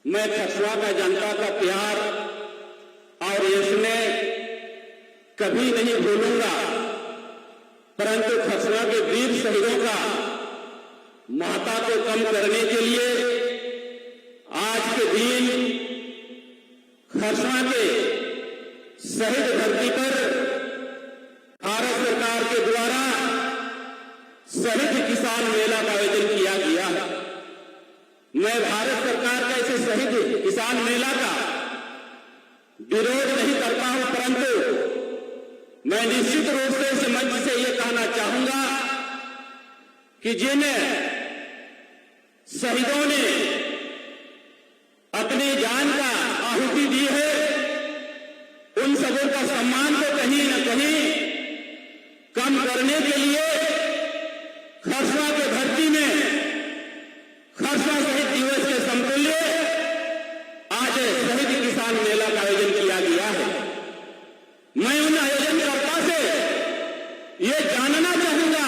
मैं खसुआ का जनता का प्यार और इसमें कभी नहीं भूलूंगा, परंतु खसुआ के वीर शहीदों का महत्ता को कम करने के लिए आज के दिन खसुआ के शहीद धरती पर भारत सरकार के द्वारा शहीद किसान मेला का आयोजन किया गया है। मैं भारत सरकार का इसे शहीद किसान मेला का विरोध नहीं करता हूं, परंतु मैं निश्चित रूप से इस मंच से यह कहना चाहूंगा कि जिन शहीदों ने अपनी जान का आहुति दी है, उन सबों का सम्मान को कहीं न कहीं कम करने के लिए खसुआ के धरती में खसुआ शहीद दिवस के समतुल्य आज शहीद किसान मेला का आयोजन किया गया है। मैं उन आयोजनकर्ता से ये जानना चाहूंगा,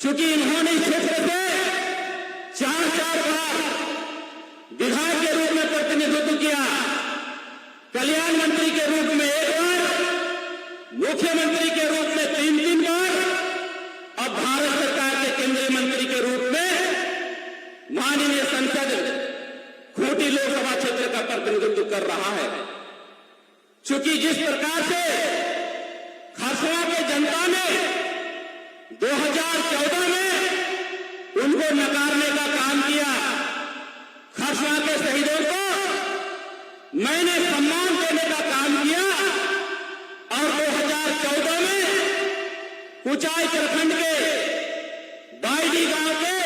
चूंकि इन्होंने इस क्षेत्र से चार बार विधायक के रूप में प्रतिनिधित्व किया, कल्याण मंत्री के रूप में एक बार, मुख्यमंत्री के रूप में तीन बार, अब भारत सरकार के केंद्रीय मंत्री के रूप में माननीय संसद खूंटी लोकसभा क्षेत्र का प्रतिनिधित्व कर रहा है। चूंकि जिस प्रकार से खसुआ के जनता ने 2014 में उनको नकारने का काम किया, खसुआ के शहीदों को मैंने सम्मान देने का काम किया और 2014 में कुचाई प्रखंड के बाईडी गांव के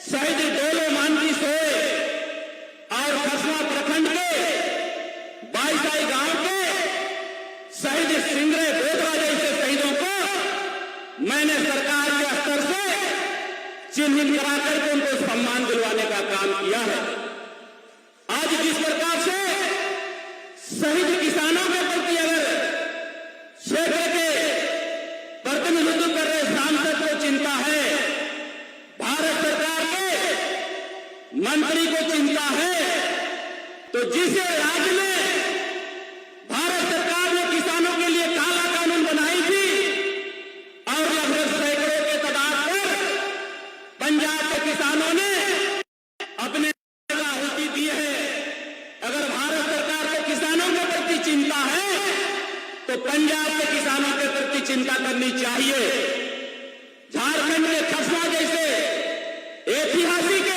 शहीद डोलो मानकी सोए और खसुआ प्रखंड के बाईसाई गांव के शहीद सिंगरे बोधरा जैसे शहीदों को मैंने सरकार के स्तर से चिन्हित कराकर के उनको सम्मान दिलवाने का काम किया है। आज जिस प्रकार से शहीद किसानों के प्रति अगर क्षेत्र के प्रतिनिधित्व कर रहे सांसद को चिंता है, भारत सरकार के मंत्री को चिंता है, तो जिस राज्य में भारत सरकार ने किसानों के लिए काला कानून बनाई थी और लगभग सैकड़ों के तादाद पर पंजाब के किसानों ने अपने आहुति दी है, अगर भारत सरकार को किसानों के प्रति चिंता है तो पंजाब के किसानों के प्रति चिंता करनी चाहिए। झारखंड के खसुआ जैसे ऐतिहासिक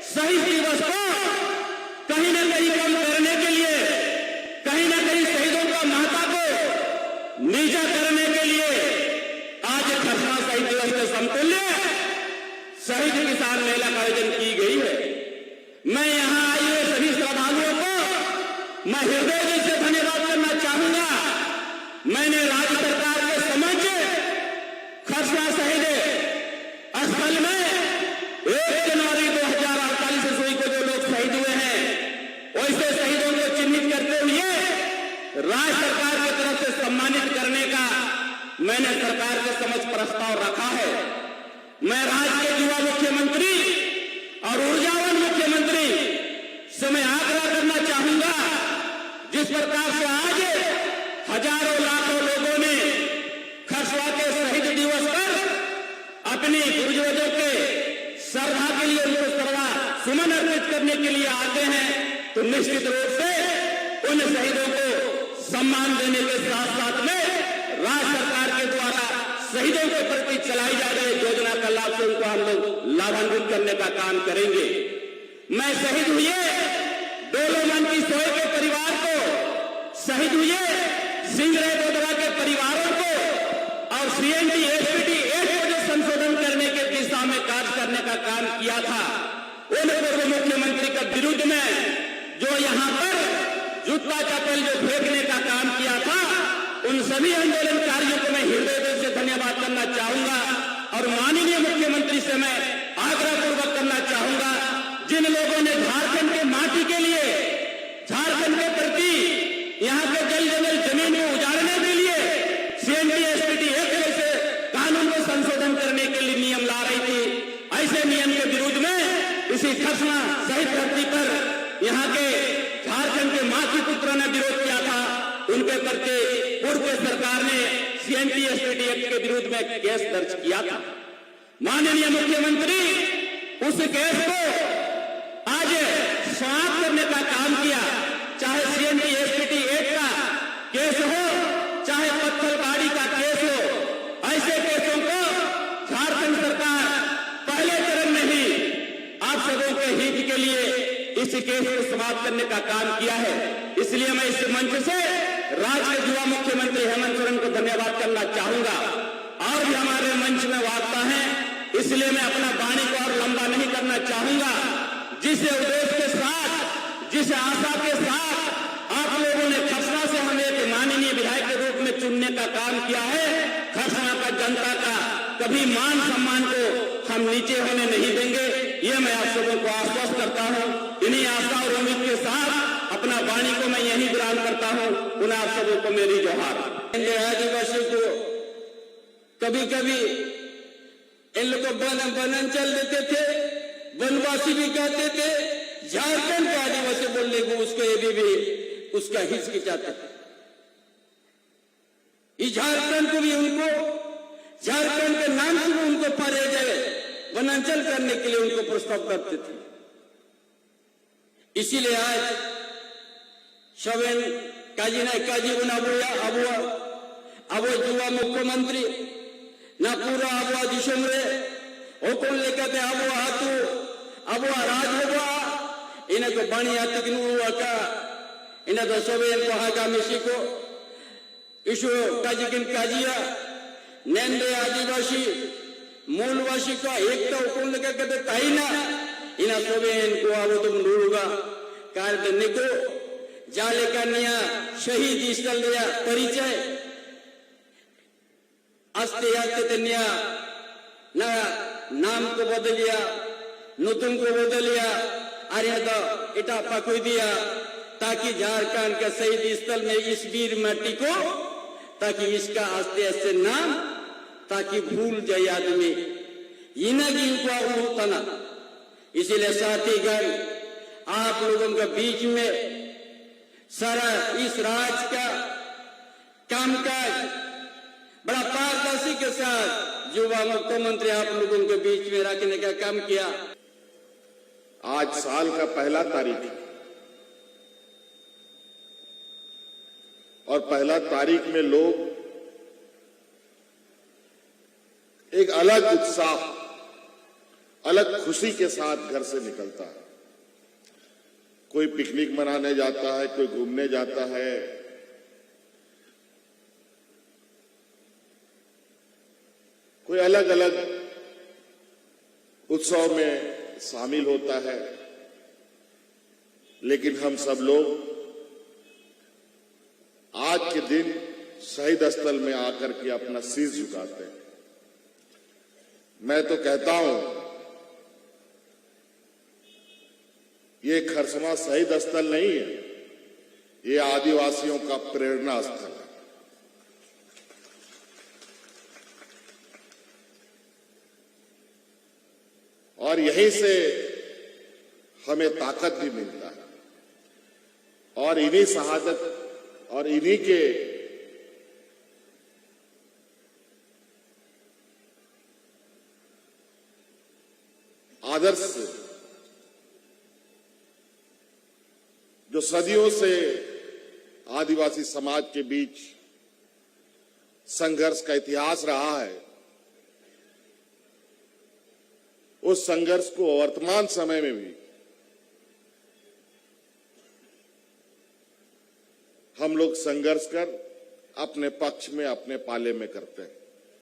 शहीद दिवस को कहीं न कहीं कम करने के लिए, कहीं न कहीं शहीदों का महत्ता को नीचा करने के लिए आज खसुआ शहीद दिवस के समतुल्य शहीद किसान मेला का आयोजन की गई है। मैं यहां आए हुए सभी श्रद्धालुओं को मैं हृदय से धन्यवाद करना चाहूंगा। मैंने राज्य सरकार के समक्ष खसुआ शहीद स्थल में 1 जनवरी 2048 ईस्वी को जो लोग शहीद हुए हैं, वैसे शहीदों को चिन्हित करते हुए राज्य सरकार की तरफ से सम्मानित करने का मैंने सरकार के समक्ष प्रस्ताव रखा है। मैं राज्य के युवा मुख्यमंत्री और ऊर्जावान मुख्यमंत्री से मैं आग्रह करना चाहूंगा, जिस प्रकार से आज हजारों लाखों लोगों ने खसुआ के शहीद दिवस पर अपने पूर्वजों के श्रद्धा के लिए उनको श्रद्धा सुमन अर्पित करने के लिए आते हैं, तो निश्चित रूप से उन शहीदों को सम्मान देने के साथ साथ में राज्य सरकार के द्वारा शहीदों के प्रति चलाई जा रही योजना का लाभ से उनको हम लोग लाभान्वित करने का काम करेंगे। मैं शहीद हुए डोलो मानकी सोए के परिवार को, शहीद हुए सिंगरे बोधरा के परिवारों को और सीएनडी एसपीटी एक्ट को जो संशोधन करने के दिशा में कार्य करने का काम किया था, उन पूर्व मुख्यमंत्री के विरुद्ध में जो यहां पर जूता चप्पल जो फेंकने का काम किया था, उन सभी आंदोलनकारियों को मैं हृदय से धन्यवाद करना चाहूंगा और माननीय मुख्यमंत्री से मैं आग्रह पूर्वक करना चाहूंगा, जिन लोगों ने झारखंड के माटी के लिए, झारखंड के प्रति, यहां के जल जंगल जमीन को उजाड़ने के लिए सीएनडी एसपीटी एक्ट जैसे कानून को संशोधन करने के लिए नियम ला रही थी, ऐसे नियम के विरुद्ध में इसी खरसवां शहीद धरती पर यहाँ के झारखंड के मातृ पुत्रों ने विरोध किया था, उनके प्रति पूर्व के सरकार ने CNT-SPT एक्ट के विरुद्ध में केस दर्ज किया था। माननीय मुख्यमंत्री उस केस को आज समाप्त करने का काम किया। चाहे CNT-SPT एक्ट का केस हो, चाहे पत्थलगाड़ी का केस हो, ऐसे केसों को झारखंड सरकार पहले चरण में ही आप सबों के हित के लिए इस केस को समाप्त करने का काम किया है। इसलिए मैं इस मंच से राज्य के युवा मुख्यमंत्री हेमंत सोरेन को धन्यवाद करना चाहूंगा। और भी हमारे मंच में वार्ता है, इसलिए मैं अपना वाणी को और लंबा नहीं करना चाहूंगा। जिस उद्देश्य के साथ, जिस आशा के साथ आप लोगों ने खरसवां से हमें एक माननीय विधायक के रूप में चुनने का काम किया है, खरसवां का जनता का कभी मान सम्मान को हम नीचे होने नहीं देंगे, ये मैं आप सबों को आश्वस्त करता हूं। इन्हीं आशा और उम्मीद के साथ अपना वाणी को मैं यहीं विराम करता हूं। पुनः आप सबों को मेरी जोहार। आदिवासी को कभी कभी इन लोग को वनांचल देते थे, वनवासी भी कहते थे। झारखंड के आदिवासी बोलने को उसको ये भी उसका हिचकिचाता था। इस झारखंड को भी उनको झारखंड के नाम से उनको पारे जाए वनांचल करने के लिए उनको प्रस्ताव करते थे। इसीलिए आज सवेन काजी ना काजी बनाबुया अब युवा मुख्यमंत्री ना पूरा अब दिशम रे ओकोन लेकर अब हाथू अब राज होगा इन्हें तो बनी आती का इन्हें तो सवेन को हागा मिशी को इशु काजी किन काजिया नेंदे आदिवासी मूलवासी का एक तो ओकोन लेकर कहते ताई ना इन्हें सवेन को अब तुम लूगा कार्य निको जाले का निया शहीद स्थल दिया परिचय आस्ते आस्ते तनिया ना नाम को बदल लिया, नूतन को बदल लिया, अरे तो इटा पकड़ दिया ताकि झारखंड के शहीद स्थल में इस वीर माटी को ताकि इसका आस्ते आस्ते नाम ताकि भूल जाए आदमी इनको होता ना। इसीलिए साथीगण आप लोगों के बीच में सारा इस राज्य का कामकाज बड़ा पारदर्शी के साथ युवा मुख्यमंत्री आप लोगों के बीच में रखने का काम किया। आज साल का पहला तारीख है और पहला तारीख में लोग एक अलग उत्साह, अलग खुशी के साथ घर से निकलता है। कोई पिकनिक मनाने जाता है, कोई घूमने जाता है, कोई अलग अलग उत्सव में शामिल होता है। लेकिन हम सब लोग आज के दिन शहीद स्थल में आकर के अपना शीश झुकाते हैं। मैं तो कहता हूं ये खरसवां शहीद स्थल नहीं है, ये आदिवासियों का प्रेरणा स्थल है। और यहीं से हमें ताकत भी मिलता है और इन्हीं शहादत और इन्हीं के आदर्श जो सदियों से आदिवासी समाज के बीच संघर्ष का इतिहास रहा है, उस संघर्ष को वर्तमान समय में भी हम लोग संघर्ष कर अपने पक्ष में, अपने पाले में करते हैं।